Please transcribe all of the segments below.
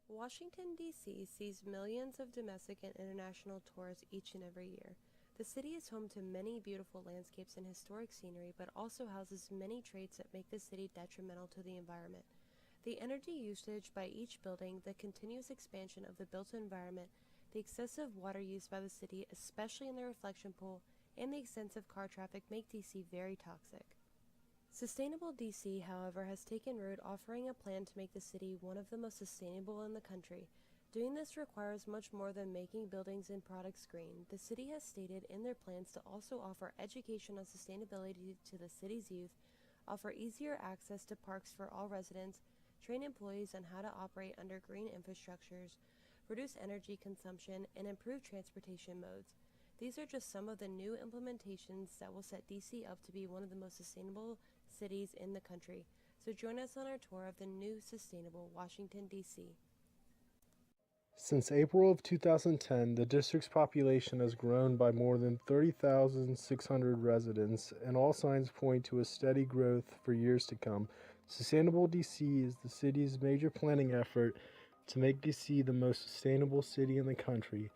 Washington, D.C. sees millions of domestic and international tourists each and every year. The city is home to many beautiful landscapes and historic scenery, but also houses many traits that make the city detrimental to the environment. The energy usage by each building, the continuous expansion of the built environment, the excessive water used by the city, especially in the reflection pool, and the extensive car traffic make D.C. very toxic. Sustainable DC, however, has taken root, offering a plan to make the city one of the most sustainable in the country. Doing this requires much more than making buildings and products green. The city has stated in their plans to also offer education on sustainability to the city's youth, offer easier access to parks for all residents, train employees on how to operate under green infrastructures, reduce energy consumption, and improve transportation modes. These are just some of the new implementations that will set DC up to be one of the most sustainable cities in the country. So join us on our tour of the new sustainable Washington, D.C. Since April of 2010, the district's population has grown by more than 30,600 residents, and all signs point to a steady growth for years to come. Sustainable DC is the city's major planning effort to make DC the most sustainable city in the country.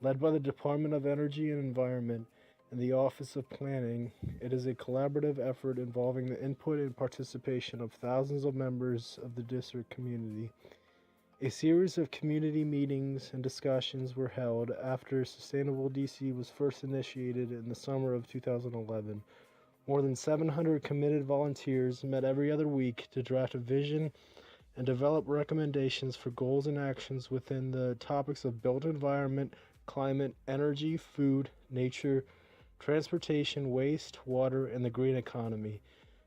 Led by the Department of Energy and Environment and the Office of Planning, it is a collaborative effort involving the input and participation of thousands of members of the district community. A series of community meetings and discussions were held after Sustainable DC was first initiated in the summer of 2011. More than 700 committed volunteers met every other week to draft a vision and develop recommendations for goals and actions within the topics of built environment, climate, energy, food, nature, transportation, waste, water, and the green economy.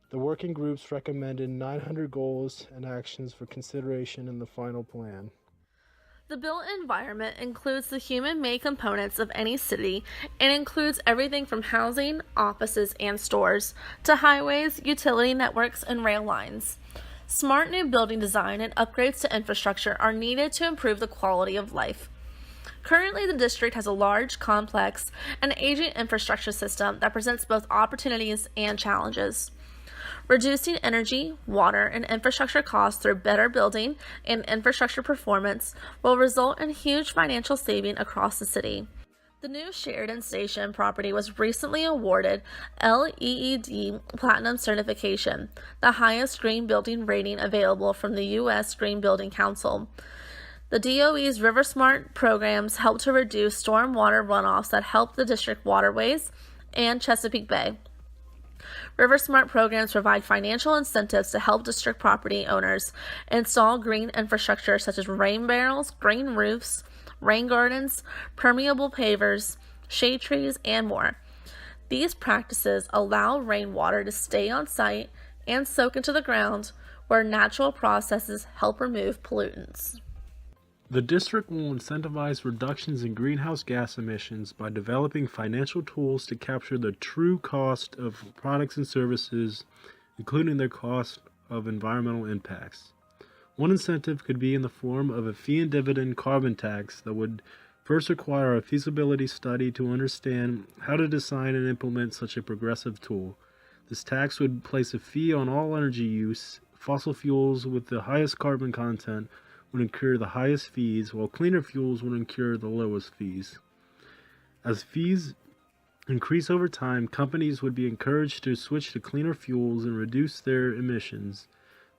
The working groups recommended 900 goals and actions for consideration in the final plan. The built environment includes the human-made components of any city and includes everything from housing, offices, and stores to highways, utility networks, and rail lines. Smart new building design and upgrades to infrastructure are needed to improve the quality of life. Currently, the district has a large, complex, and aging infrastructure system that presents both opportunities and challenges. Reducing energy, water, and infrastructure costs through better building and infrastructure performance will result in huge financial saving across the city. The new Sheridan Station property was recently awarded LEED Platinum certification, the highest green building rating available from the U.S. Green Building Council. The DOE's RiverSmart programs help to reduce stormwater runoffs that help the district waterways and Chesapeake Bay. RiverSmart programs provide financial incentives to help district property owners install green infrastructure such as rain barrels, green roofs, rain gardens, permeable pavers, shade trees, and more. These practices allow rainwater to stay on site and soak into the ground, where natural processes help remove pollutants. The district will incentivize reductions in greenhouse gas emissions by developing financial tools to capture the true cost of products and services, including their cost of environmental impacts. One incentive could be in the form of a fee and dividend carbon tax that would first require a feasibility study to understand how to design and implement such a progressive tool. This tax would place a fee on all energy use. Fossil fuels with the highest carbon content would incur the highest fees, while cleaner fuels would incur the lowest fees. As fees increase over time, companies would be encouraged to switch to cleaner fuels and reduce their emissions.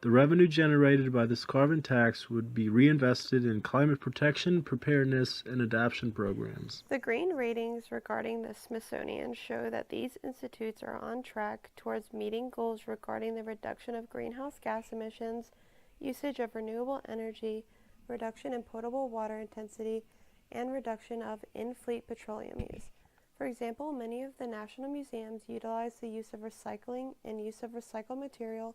The revenue generated by this carbon tax would be reinvested in climate protection, preparedness, and adaptation programs. The green ratings regarding the Smithsonian show that these institutes are on track towards meeting goals regarding the reduction of greenhouse gas emissions, usage of renewable energy, reduction in potable water intensity, and reduction of in-fleet petroleum use. For example, many of the national museums utilize the use of recycling and use of recycled material,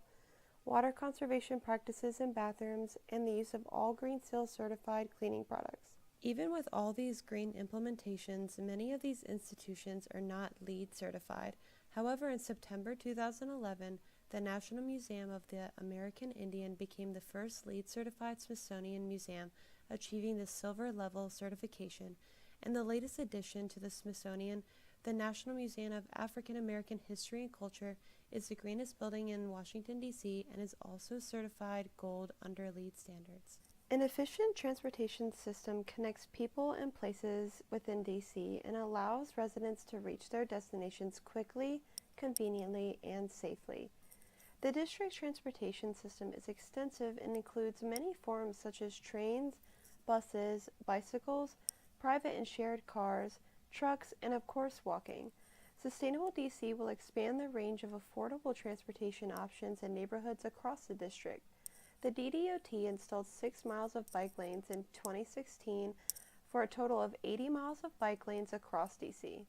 water conservation practices in bathrooms, and the use of all Green Seal certified cleaning products. Even with all these green implementations, many of these institutions are not LEED certified. However, in September 2011, the National Museum of the American Indian became the first LEED certified Smithsonian museum, achieving the silver level certification, and the latest addition to the Smithsonian, the National Museum of African American History and Culture, is the greenest building in Washington, D.C., and is also certified gold under LEED standards. An efficient transportation system connects people and places within DC and allows residents to reach their destinations quickly, conveniently, and safely. The district's transportation system is extensive and includes many forms such as trains, buses, bicycles, private and shared cars, trucks, and of course walking. Sustainable DC will expand the range of affordable transportation options in neighborhoods across the district. The DDOT installed 6 miles of bike lanes in 2016 for a total of 80 miles of bike lanes across DC.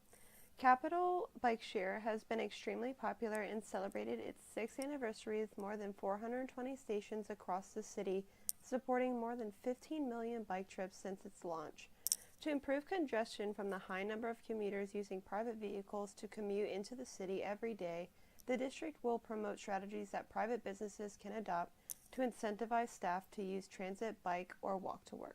Capital Bike Share has been extremely popular and celebrated its 6th anniversary with more than 420 stations across the city, supporting more than 15 million bike trips since its launch. To improve congestion from the high number of commuters using private vehicles to commute into the city every day, the district will promote strategies that private businesses can adopt to incentivize staff to use transit, bike, or walk to work.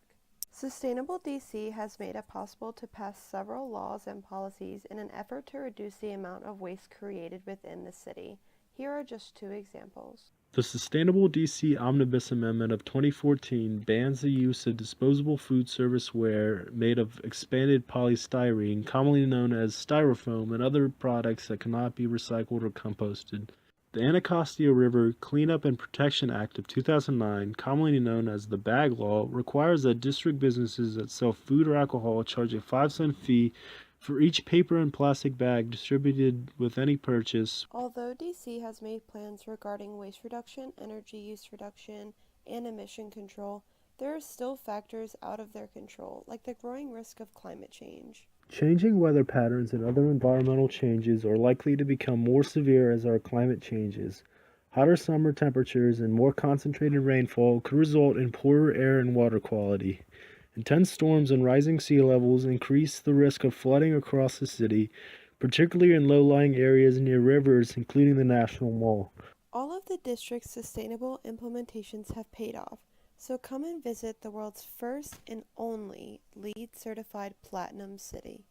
Sustainable DC has made it possible to pass several laws and policies in an effort to reduce the amount of waste created within the city. Here are just 2 examples. The Sustainable DC Omnibus Amendment of 2014 bans the use of disposable food service ware made of expanded polystyrene, commonly known as styrofoam, and other products that cannot be recycled or composted. The Anacostia River Cleanup and Protection Act of 2009, commonly known as the Bag Law, requires that district businesses that sell food or alcohol charge a 5-cent fee for each paper and plastic bag distributed with any purchase. Although DC has made plans regarding waste reduction, energy use reduction, and emission control, there are still factors out of their control, like the growing risk of climate change. Changing weather patterns and other environmental changes are likely to become more severe as our climate changes. Hotter summer temperatures and more concentrated rainfall could result in poorer air and water quality. Intense storms and rising sea levels increase the risk of flooding across the city, particularly in low-lying areas near rivers, including the National Mall. All of the district's sustainable implementations have paid off, so come and visit the world's first and only LEED certified platinum city.